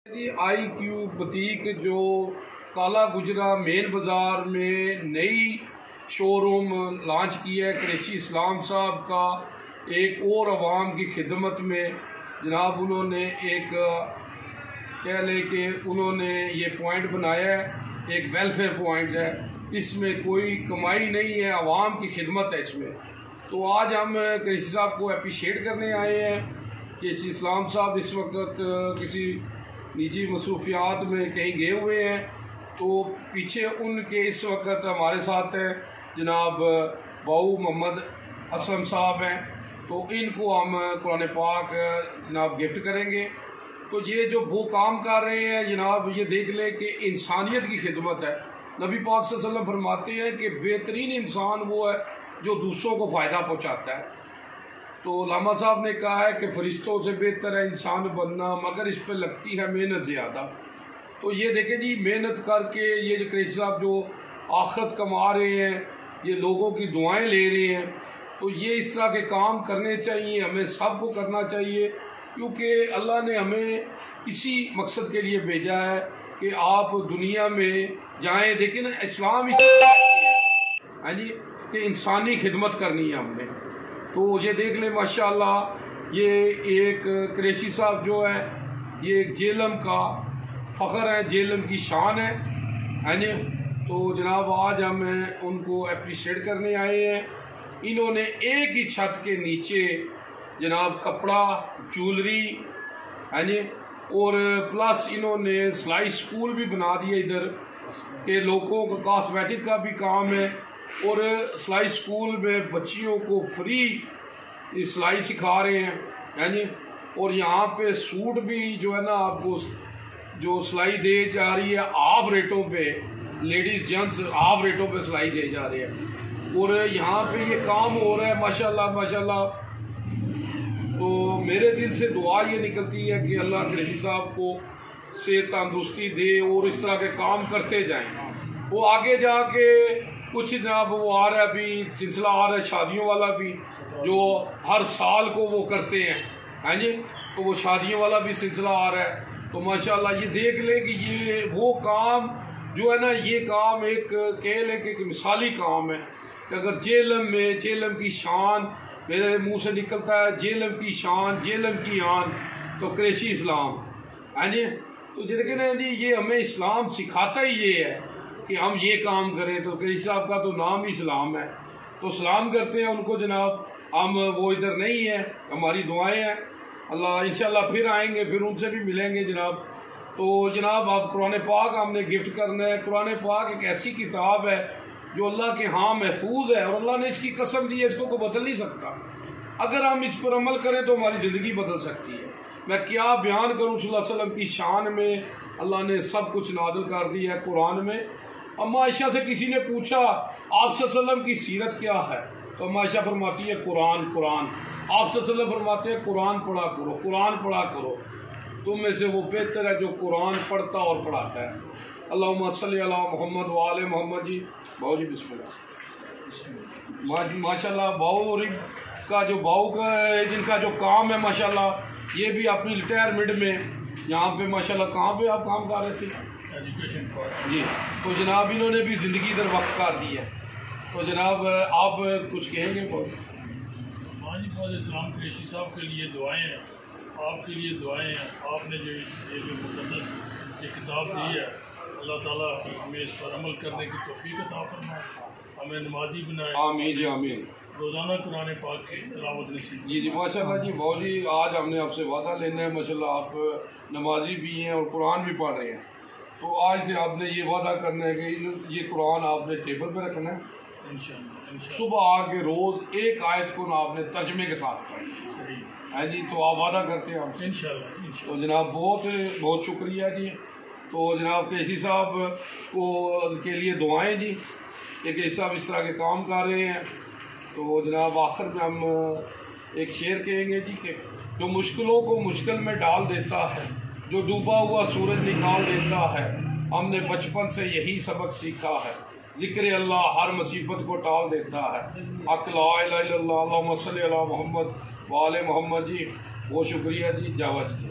जी IQ boutique जो काला गुजरा मेन बाज़ार में नई शोरूम लॉन्च किया है कुरैशी इस्लाम साहब का एक और आवाम की खिदमत में। जनाब उन्होंने एक कह लें कि उन्होंने ये पॉइंट बनाया है, एक वेलफेयर पॉइंट है, इसमें कोई कमाई नहीं है, आवाम की खिदमत है इसमें। तो आज हम कुरैशी साहब को अप्रिशिएट करने आए हैं कि इस्लाम साहब इस वक्त किसी निजी मसरूफियात में कहीं गए हुए हैं, तो पीछे उनके इस वक्त हमारे साथ हैं जनाब बाऊ मोहम्मद असलम साहब हैं। तो इनको हम कुरान पाक जनाब गिफ्ट करेंगे। तो ये जो वो काम कर रहे हैं जनाब, ये देख लें कि इंसानियत की खिदमत है। नबी पाक सल्लल्लाहु अलैहि वसल्लम फरमाते हैं कि बेहतरीन इंसान वो है जो दूसरों को फ़ायदा पहुँचाता है। तो लामा साहब ने कहा है कि फ़रिश्तों से बेहतर है इंसान बनना, मगर इस पर लगती है मेहनत ज़्यादा। तो ये देखें जी, मेहनत करके ये जो कुरैशी साहब जो आखिरत कमा रहे हैं, ये लोगों की दुआएं ले रहे हैं, तो ये इस तरह के काम करने चाहिए, हमें सबको करना चाहिए, क्योंकि अल्लाह ने हमें इसी मकसद के लिए भेजा है कि आप दुनिया में जाएँ। देखिए ना, इस्लाम इस हाँ जी, कि इंसानी खिदमत करनी है हमने। तो ये देख ले माशाअल्लाह, ये एक कुरैशी साहब जो है ये एक जेलम का फ़ख्र है, जेलम की शान है जी। तो जनाब आज हम उनको अप्रिशिएट करने आए हैं। इन्होंने एक ही छत के नीचे जनाब कपड़ा, ज्वेलरी है जी, और प्लस इन्होंने सिलाई स्कूल भी बना दिया इधर के लोगों को, कॉस्मेटिक का भी काम है, और सिलाई स्कूल में बच्चियों को फ्री सिलाई सिखा रहे हैं जी। और यहाँ पे सूट भी जो है ना, आपको जो सिलाई दे जा रही है हाफ रेटों पे, लेडीज़ जेंट्स हाफ रेटों पे सिलाई दे जा रहे हैं, और यहाँ पे ये काम हो रहा है माशाल्लाह माशाल्लाह। तो मेरे दिल से दुआ ये निकलती है कि अल्लाह कुरैशी साहब को सेहत तंदुरुस्ती दे और इस तरह के काम करते जाएं। वो आगे जाके कुछ जनाब वो आ रहा है, अभी सिलसिला आ रहा है शादियों वाला भी, जो हर साल को वो करते हैं जी। तो वो शादियों वाला भी सिलसिला आ रहा है। तो माशाल्लाह ये देख ले कि ये वो काम जो है ना, ये काम एक कह लें कि एक मिसाली काम है कि अगर जेलम की शान, मेरे मुंह से निकलता है जेलम की शान, जेलम की आन, तो कुरैशी इस्लाम है जी। तो देखें ना जी, ये हमें इस्लाम सिखाता ही ये है कि हम ये काम करें। तो कुरैशी साहब का तो नाम ही इस्लाम है, तो सलाम करते हैं उनको जनाब। हम वो इधर नहीं है, हमारी दुआएं हैं, अल्लाह इंशाल्लाह फिर आएंगे, फिर उनसे भी मिलेंगे जनाब। तो जनाब आप कुरान पाक हमने गिफ्ट करना है। कुरान पाक एक ऐसी किताब है जो अल्लाह के यहाँ महफूज है, और अल्लाह ने इसकी कसम दी है, इसको कोई बदल नहीं सकता। अगर हम इस पर अमल करें तो हमारी ज़िंदगी बदल सकती है। मैं क्या बयान करूँ सल्लल्लाहु अलैहि वसल्लम की शान में, अल्लाह ने सब कुछ नाज़िल कर दिया है कुरान में। अम्मा आयशा से किसी ने पूछा आप सल्लल्लाहु अलैहि वसल्लम की सीरत क्या है, तो अम्मा आयशा फरमाती है कुरान कुरान। आप सल्लल्लाहु अलैहि वसल्लम फरमाते हैं कुरान पढ़ा करो, कुरान पढ़ा करो, तुम में से वो बेहतर है जो कुरान पढ़ता और पढ़ाता है। अल्लाहुम्मा सल्ली अला मोहम्मद व आले मोहम्मद जी। बाऊ जी बिस्मिल्लाह। माशाल्लाह बाऊ का जो बाऊ का जिनका जो काम है माशाल्लाह, ये भी अपनी रिटायरमेंट में यहाँ पे माशाल्लाह, कहाँ पे आप काम कर रहे थे? एजुकेशन जी। तो जनाब इन्होंने भी ज़िंदगी इधर वक्त कर दी है। तो जनाब आप कुछ कहेंगे? हाँ जी, बहुत इस्लाम कुरैशी साहब के लिए दुआएं हैं, आपके लिए दुआएं हैं। आपने जो ये जो मुक़द्दस ये किताब दी है, अल्लाह ताला हमें इस पर अमल करने की तौफीक अता फरमाए, हमें नमाजी बनाए। आमीन जी आमीन। रोज़ाना कुरान पाक की तिलावत नसीब। जी जी माशाल्लाह जी। बाऊ जी आज हमने आपसे वादा लेना है माशाल्लाह, आप नमाजी भी हैं और कुरान भी पढ़ रहे हैं। तो आज से आपने ये वादा करना है कि ये कुरान आपने टेबल पे रखना है इंशाअल्लाह। सुबह आके रोज़ एक आयत को ना आपने तर्जमे के साथ पढ़ना सही है जी। तो आप वादा करते हैं हमसे? इंशाअल्लाह। तो जनाब बहुत बहुत शुक्रिया जी। तो जनाब कुरैशी साहब को के लिए दुआएं जी, कि कुरैशी साहब इस तरह के काम कर रहे हैं। तो जनाब आखिर में हम एक शेर कहेंगे जी कि जो मुश्किलों को मुश्किल में डाल देता है, जो डूबा हुआ सूरज निकाल देता है, हमने बचपन से यही सबक सीखा है, ज़िक्र अल्लाह हर मुसीबत को टाल देता है। हक़ ला इलाहा इल्लल्लाह, अल्लाहुम्मा सल्ली अला मोहम्मद व आले मोहम्मद जी। बहुत शुक्रिया जी। जावा जी।